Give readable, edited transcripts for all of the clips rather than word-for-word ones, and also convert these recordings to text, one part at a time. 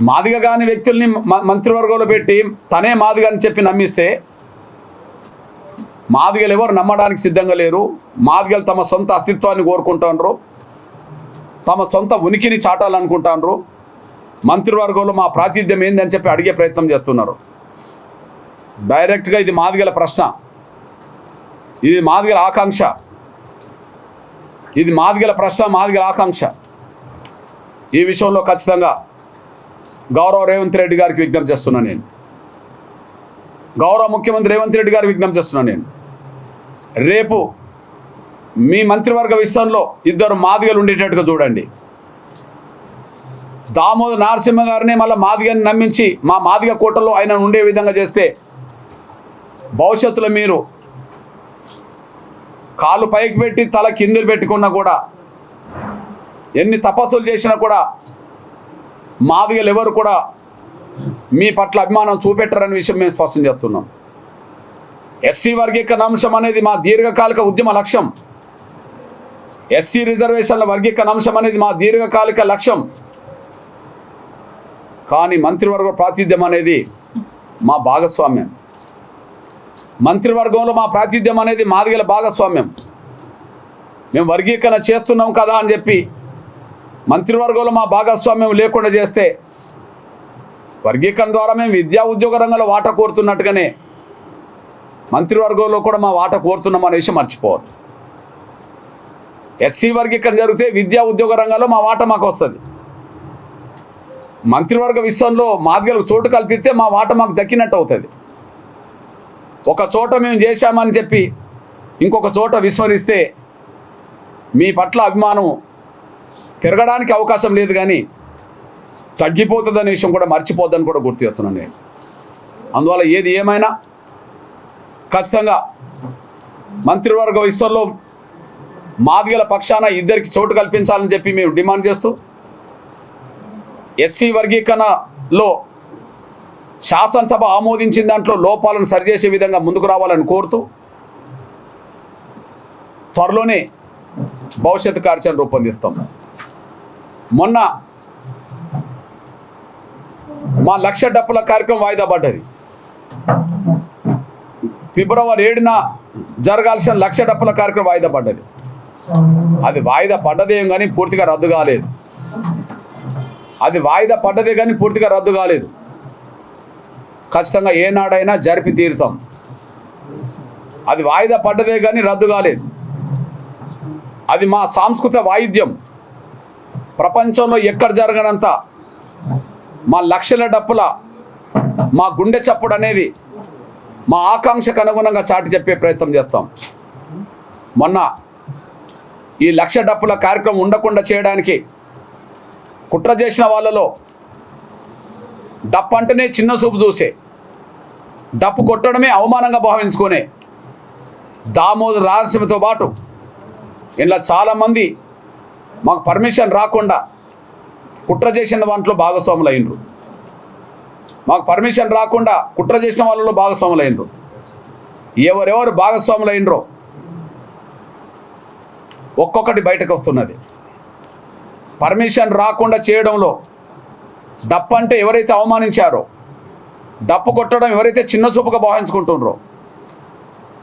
మాదిగ కాని వ్యక్తుల్ని మంత్రివర్గంలో పెట్టి తనే మాదిగ అని చెప్పి నమ్మిస్తే మాదిగలు ఎవరు నమ్మడానికి సిద్ధంగా లేరు. మాదిగలు తమ సొంత అస్తిత్వాన్ని కోరుకుంటున్నారు, తమ సొంత ఉనికిని చాటాలనుకుంటున్నారు. మంత్రివర్గంలో మా ప్రాతినిధ్యం ఏందని చెప్పి అడిగే ప్రయత్నం చేస్తున్నారు. డైరెక్ట్గా ఇది మాదిగల ప్రశ్న, ఇది మాదిగల ఆకాంక్ష, ఇది మాదిగల ప్రశ్న, మాదిగల ఆకాంక్ష. ఈ విషయంలో ఖచ్చితంగా గౌరవ రేవంత్ రెడ్డి గారికి విజ్ఞప్తి చేస్తున్నాను నేను, గౌరవ ముఖ్యమంత్రి రేవంత్ రెడ్డి గారికి విజ్ఞప్తి చేస్తున్నాను నేను. రేపు మీ మంత్రివర్గ విషయంలో ఇద్దరు మాదిగలు ఉండేటట్టుగా చూడండి. దామోదర్ నరసింహ గారిని మళ్ళీ మాదిగని నమ్మించి మా మాదిగ కోటలో ఆయన ఉండే విధంగా చేస్తే భవిష్యత్తులో మీరు కాళ్ళు పైకి పెట్టి తల కిందులు పెట్టుకున్నా కూడా, ఎన్ని తపస్సులు చేసినా కూడా మాదిగలు ఎవరు కూడా మీ పట్ల అభిమానం చూపెట్టరనే విషయం మేము స్పష్టం చేస్తున్నాం. ఎస్సీ వర్గీకరణ అంశం అనేది మా దీర్ఘకాలిక ఉద్యమ లక్ష్యం. ఎస్సీ రిజర్వేషన్ల వర్గీకరణ అంశం అనేది మా దీర్ఘకాలిక లక్ష్యం. కానీ మంత్రివర్గ ప్రాతినిధ్యం అనేది మా భాగస్వామ్యం. మంత్రివర్గంలో మా ప్రాతినిధ్యం అనేది మాదిగల భాగస్వామ్యం. మేము వర్గీకరణ చేస్తున్నాం కదా అని చెప్పి మంత్రివర్గంలో మా భాగస్వామ్యం లేకుండా చేస్తే వర్గీకరణ ద్వారా మేము విద్యా ఉద్యోగ రంగంలో వాటా కోరుతున్నట్టుగానే మంత్రివర్గంలో కూడా మా వాటా కోరుతున్నాం అనే విషయం మర్చిపోవద్దు. ఎస్సీ వర్గీకరణ జరిగితే విద్యా ఉద్యోగ రంగంలో మా వాటా మాకు వస్తుంది. మంత్రివర్గ విషయంలో మాదిగలకు చోటు కల్పిస్తే మా వాటా మాకు దక్కినట్టు అవుతుంది. ఒక చోట మేము చేశామని చెప్పి ఇంకొక చోట విస్మరిస్తే మీ పట్ల అభిమానం పెరగడానికి అవకాశం లేదు, కానీ తగ్గిపోతుందనే విషయం కూడా మర్చిపోద్దని కూడా గుర్తు చేస్తున్నాను నేను. అందువల్ల ఏది ఏమైనా ఖచ్చితంగా మంత్రివర్గ విషయంలో మాదిగల పక్షాన ఇద్దరికి చోటు కల్పించాలని చెప్పి మేము డిమాండ్ చేస్తూ, ఎస్సీ వర్గీకరణలో శాసనసభ ఆమోదించిన దాంట్లో లోపాలను సరిచేసే విధంగా ముందుకు రావాలని కోరుతూ త్వరలోనే భవిష్యత్తు కార్యాచరణ రూపొందిస్తాం. మొన్న మా 1,00,000 డప్పుల కార్యక్రమం వాయిదా పడ్డది. ఫిబ్రవరి 7న జరగాల్సిన 1,00,000 డప్పుల కార్యక్రమం వాయిదా పడ్డది. అది వాయిదా పడ్డదేం కానీ పూర్తిగా రద్దు కాలేదు. అది వాయిదా పడ్డదే కానీ పూర్తిగా రద్దు కాలేదు. ఖచ్చితంగా ఏనాడైనా జరిపి తీరుతాం. అది వాయిదా పడ్డదే కానీ రద్దు కాలేదు. అది మా సాంస్కృతిక వాయిద్యం. ప్రపంచంలో ఎక్కడ జరగనంత మా 1,00,000 డప్పుల మా గుండె చప్పుడు అనేది మా ఆకాంక్షకు అనుగుణంగా చాటి చెప్పే ప్రయత్నం చేస్తాం. మొన్న ఈ 1,00,000 డప్పుల కార్యక్రమం ఉండకుండా చేయడానికి కుట్ర చేసిన వాళ్ళలో డప్పు అంటేనే చిన్న చూపు చూసే, డప్పు కొట్టడమే అవమానంగా భావించుకునే దామోదర్ నరసింహతో పాటు ఇలా చాలామంది మాకు పర్మిషన్ రాకుండా కుట్ర చేసిన దాంట్లో భాగస్వాములు అయినరు. మాకు పర్మిషన్ రాకుండా కుట్ర చేసిన వాళ్ళలో భాగస్వాములు అయినరు. ఎవరెవరు భాగస్వాములు అయినరో ఒక్కొక్కటి బయటకు వస్తున్నది. పర్మిషన్ రాకుండా చేయడంలో డప్పు అంటే ఎవరైతే అవమానించారో, డప్పు కొట్టడం ఎవరైతే చిన్న చూపుగా భావించుకుంటున్నారో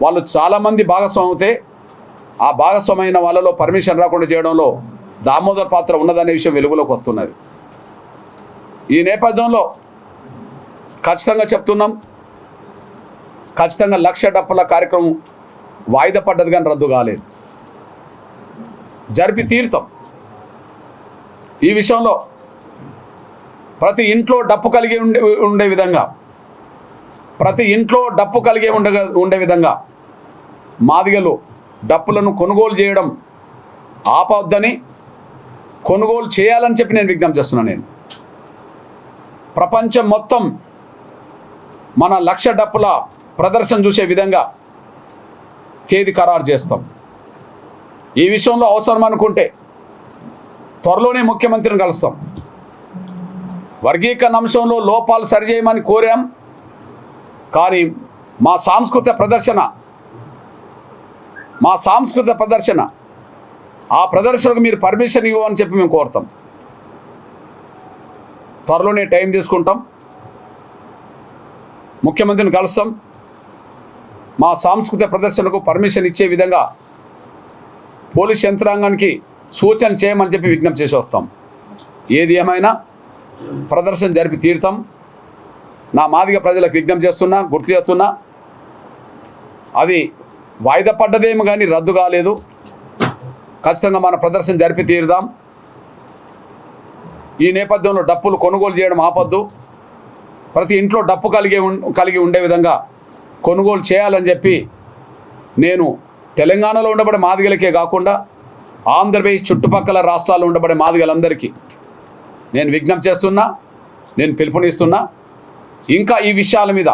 వాళ్ళు చాలామంది భాగస్వామి అవుతే, ఆ భాగస్వామైన వాళ్ళలో పర్మిషన్ రాకుండా చేయడంలో దామోదర్ పాత్ర ఉన్నదనే విషయం వెలుగులోకి వస్తున్నది. ఈ నేపథ్యంలో ఖచ్చితంగా చెప్తున్నాం, ఖచ్చితంగా 1,00,000 డప్పుల కార్యక్రమం వాయిదా పడ్డది కానీ రద్దు కాలేదు. జరిపి తీరుతాం. ఈ విషయంలో ప్రతి ఇంట్లో డప్పు కలిగి ఉండే విధంగా, ప్రతి ఇంట్లో డప్పు కలిగి ఉండే విధంగా మాదిగలు డప్పులను కొనుగోలు చేయడం ఆపవద్దని, కొనుగోలు చేయాలని చెప్పి నేను విజ్ఞప్తి చేస్తున్నాను. నేను ప్రపంచం మొత్తం మన 1,00,000 డప్పుల ప్రదర్శన చూసే విధంగా తేదీ ఖరారు చేస్తాం. ఈ విషయంలో అవసరం అనుకుంటే త్వరలోనే ముఖ్యమంత్రిని కలుస్తాం. వర్గీకరణ అంశంలో లోపాలు సరిచేయమని కోరాం, కానీ మా సాంస్కృతిక ప్రదర్శన ఆ ప్రదర్శనకు మీరు పర్మిషన్ ఇవ్వమని చెప్పి మేము కోరుతాం. త్వరలోనే టైం తీసుకుంటాం, ముఖ్యమంత్రిని కలుస్తాం, మా సాంస్కృతిక ప్రదర్శనకు పర్మిషన్ ఇచ్చే విధంగా పోలీస్ యంత్రాంగానికి సూచన చేయమని చెప్పి విజ్ఞప్తి చేసి వస్తాం. ఏది ఏమైనా ప్రదర్శన జరిపి తీరుతాం. నా మాదిగ ప్రజలకు విజ్ఞప్తి చేస్తున్నా, గుర్తు చేస్తున్నా, అది వాయిదా పడ్డదేమో కానీ రద్దు కాలేదు. ఖచ్చితంగా మన ప్రదర్శన జరిపి తీరుదాం. ఈ నేపథ్యంలో డప్పులు కొనుగోలు చేయడం ఆపద్దు. ప్రతి ఇంట్లో డప్పు కలిగి ఉండే విధంగా కొనుగోలు చేయాలని చెప్పి నేను తెలంగాణలో ఉండబడే మాదిగలకే కాకుండా ఆంధ్రప్రదేశ్ చుట్టుపక్కల రాష్ట్రాల్లో ఉండబడే మాదిగలందరికీ నేను విజ్ఞప్తి చేస్తున్నా, నేను పిలుపునిస్తున్నా. ఇంకా ఈ విషయాల మీద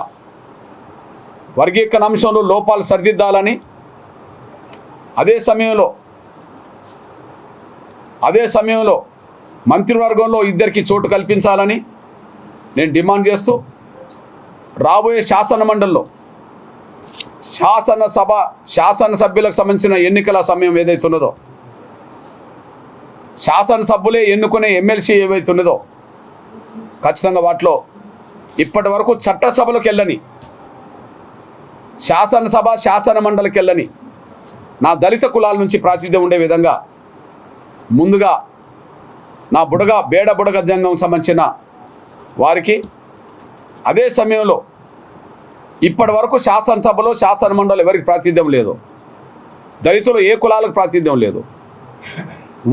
వర్గీకరణ అంశంలో లోపాలు సరిదిద్దాలని, అదే సమయంలో మంత్రివర్గంలో ఇద్దరికి చోటు కల్పించాలని నేను డిమాండ్ చేస్తూ, రాబోయే శాసన మండలిలో శాసనసభ్యులకు సంబంధించిన ఎన్నికల సమయం ఏదైతే ఉన్నదో, శాసనసభ్యులే ఎన్నుకునే ఎమ్మెల్సీ ఏవైతే ఉన్నదో, ఖచ్చితంగా వాటిలో ఇప్పటి వరకు చట్టసభలకు వెళ్ళని, శాసన మండలికి వెళ్ళని నా దళిత కులాల నుంచి ప్రాతినిధ్యం ఉండే విధంగా ముందుగా నా బేడ బుడగ జంగం సంబంధించిన వారికి, అదే సమయంలో ఇప్పటి వరకు శాసనసభలో శాసన మండలి ఎవరికి ప్రాతినిధ్యం లేదు, దళితులు ఏ కులాలకు ప్రాతినిధ్యం లేదు,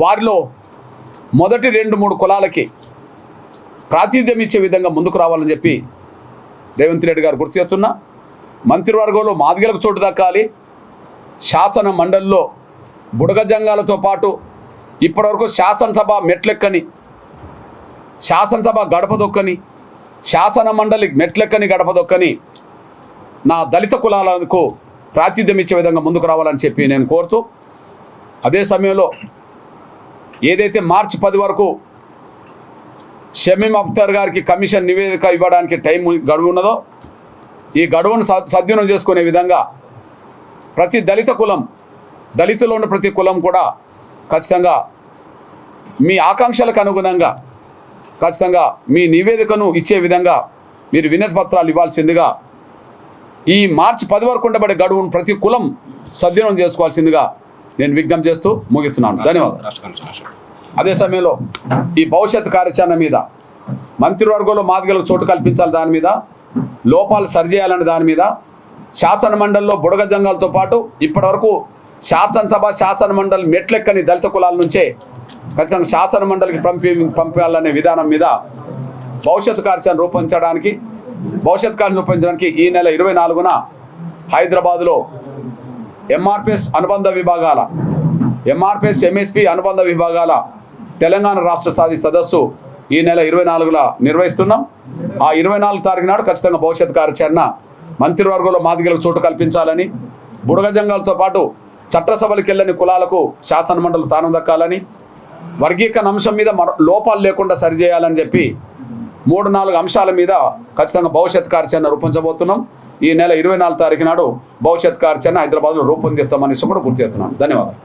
వారిలో మొదటి 2-3 కులాలకి ప్రాతినిధ్యం ఇచ్చే విధంగా ముందుకు రావాలని చెప్పి రేవంత్ రెడ్డి గారు గుర్తు చేస్తున్నా. మంత్రివర్గంలో మాదిగలకు చోటు దక్కాలి. శాసన మండలిలో బుడగ జంగాలతో పాటు ఇప్పటివరకు శాసనసభ మెట్లెక్కని, శాసనసభ గడప దొక్కని, శాసన మండలి మెట్లెక్కని గడప దొక్కని నా దళిత కులాలకు ప్రాతినిధ్యం ఇచ్చే విధంగా ముందుకు రావాలని చెప్పి నేను కోరుతూ, అదే సమయంలో ఏదైతే మార్చి 10 వరకు షమీం అఖ్తర్ గారికి కమిషన్ నివేదిక ఇవ్వడానికి టైం గడువు ఉన్నదో, ఈ గడువును సద్వినియోగం చేసుకునే విధంగా ప్రతి దళితులో ఉన్న ప్రతి కులం కూడా ఖచ్చితంగా మీ ఆకాంక్షలకు అనుగుణంగా ఖచ్చితంగా మీ నివేదికను ఇచ్చే విధంగా మీరు వినతి పత్రాలు ఇవ్వాల్సిందిగా, ఈ మార్చి 10 వరకు ఉండబడే గడువును ప్రతి కులం సద్వినియోగం చేసుకోవాల్సిందిగా నేను విజ్ఞప్తి చేస్తూ ముగిస్తున్నాను. ధన్యవాదాలు. అదే సమయంలో ఈ భవిష్యత్ కార్యాచరణ మీద, మంత్రివర్గంలో మాదిగలకు చోటు కల్పించాలి దాని మీద, లోపాలు సరిచేయాలనే దాని మీద, శాసన మండలిలో బుడగ జంగాలతో పాటు ఇప్పటివరకు శాసన మండలి మెట్లెక్కని దళిత కులాల నుంచే ఖచ్చితంగా శాసన మండలికి పంపించాలనే విధానం మీద భవిష్యత్ కార్యాచరణ రూపొందించడానికి ఈ నెల 24న హైదరాబాదులో ఎంఆర్పిఎస్ ఎంఎస్పి అనుబంధ విభాగాల తెలంగాణ రాష్ట్ర స్థాయి సదస్సు ఈ నెల 24న నిర్వహిస్తున్నాం. ఆ 24 తారీఖు నాడు ఖచ్చితంగా భవిష్యత్ కార్యాచరణ మంత్రివర్గంలో మాదిగలకు చోటు కల్పించాలని, బుడగ జంగాలతో పాటు చట్టసభలకు వెళ్ళని కులాలకు శాసన మండలి స్థానం దక్కాలని, వర్గీకరణ అంశం మీద లోపాలు లేకుండా సరిచేయాలని చెప్పి 3-4 అంశాల మీద ఖచ్చితంగా భవిష్యత్ కార్యాచరణ రూపొందించబోతున్నాం. ఈ నెల 24 తారీఖు నాడు భవిష్యత్ కార్యాచరణ హైదరాబాద్లో రూపొందిస్తామని కూడా గుర్తు చేస్తున్నాను. ధన్యవాదాలు.